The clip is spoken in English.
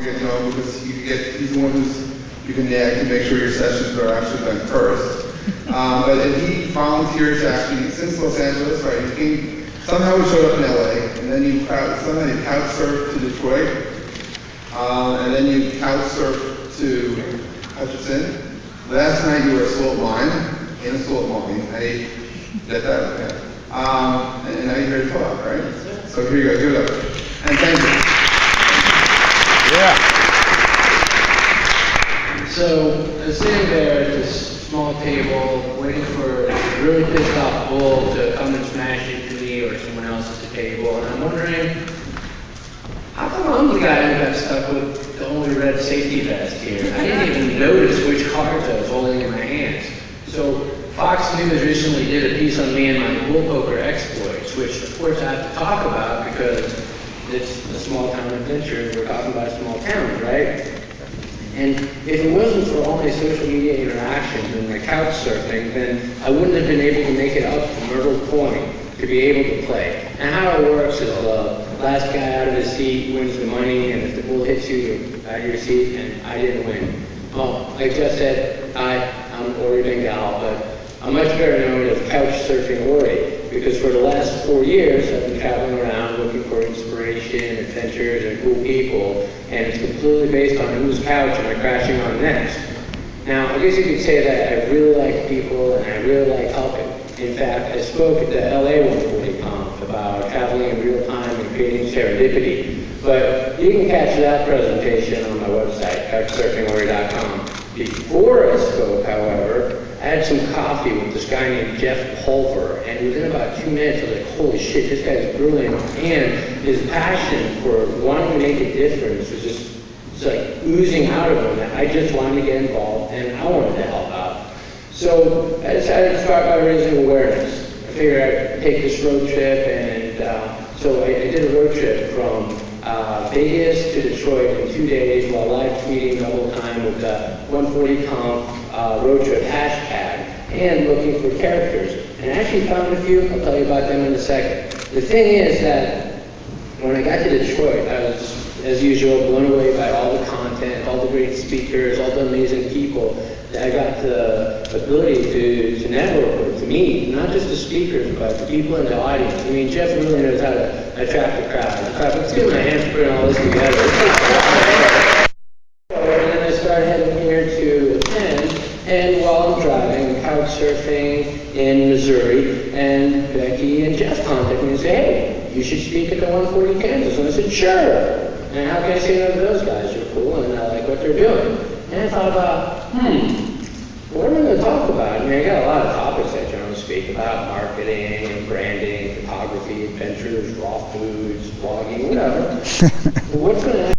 Get to know him because he's the one you can nag to make sure your sessions are actually done first. But he volunteered to actually, since Los Angeles, right? Somehow he showed up in LA, and then somehow you couch surfed to Detroit, and then you couch surfed to Hutchinson. Last night you were a salt mine, in a salt mine. I get that, okay. And now you're here to talk, right? So here you go, give it up. And thank you. Yeah. So I was sitting there at this small table, waiting for a really pissed off bull to come and smash into me or someone else at the table, and I'm wondering, how come I'm the guy who got stuck with the only red safety vest here? I didn't even notice which cards I was holding in my hands. So Fox News recently did a piece on me and my bull poker exploits, which of course I have to talk about because it's a small town adventure. We're talking about small towns, right? And if it wasn't for all my social media interactions and my couch surfing, then I wouldn't have been able to make it up to Myrtle Point to be able to play. And how it works is the last guy out of the seat wins the money, and if the bull hits you, you're out of your seat, and I didn't win. Well, like Jeff said, I'm Ori Bengal, but I'm much better known as Couch Surfing Ori, because for the last 4 years I've been traveling around looking for inspiration, adventures, and cool people, and it's completely based on whose couch am I crashing on next. Now, I guess you could say that I really like people and I really like helping. In fact, I spoke at the LA 140 Conf about traveling in real time and creating serendipity, but you can catch that presentation on my website, couchsurfingori.com. Before I spoke, however, I had some coffee with this guy named Jeff Pulver, and within about 2 minutes I was like, holy shit, this guy's brilliant, and his passion for wanting to make a difference was just like oozing out of him, and I just wanted to get involved, and I wanted to help out. So I decided to start by raising awareness. I figured I'd take this road trip, and so I did a road trip from Vegas to Detroit in 2 days while live tweeting the whole time with the 140 Conf road trip hashtag and looking for characters. And I actually found a few. I'll tell you about them in a second. The thing is that when I got to Detroit, I was, as usual, blown away by all the content, all the great speakers, all the amazing people. I got the ability to network with, to meet, not just the speakers, but the people in the audience. I mean, Jeff really knows how to attract the crowd. In fact, let's give my hands for putting all this together. And then I started heading here to attend, and while I'm driving, I'm couch surfing in Missouri, and Becky and Jeff contacted me and said, hey, you should speak at the 140 Kansas. And I said, sure. And how can I say no to those guys? They're cool, and I like what they're doing. And I thought about, what am I going to talk about? I mean, I got a lot of topics I generally speak about: marketing and branding, photography, adventures, raw foods, blogging, whatever. But what's going to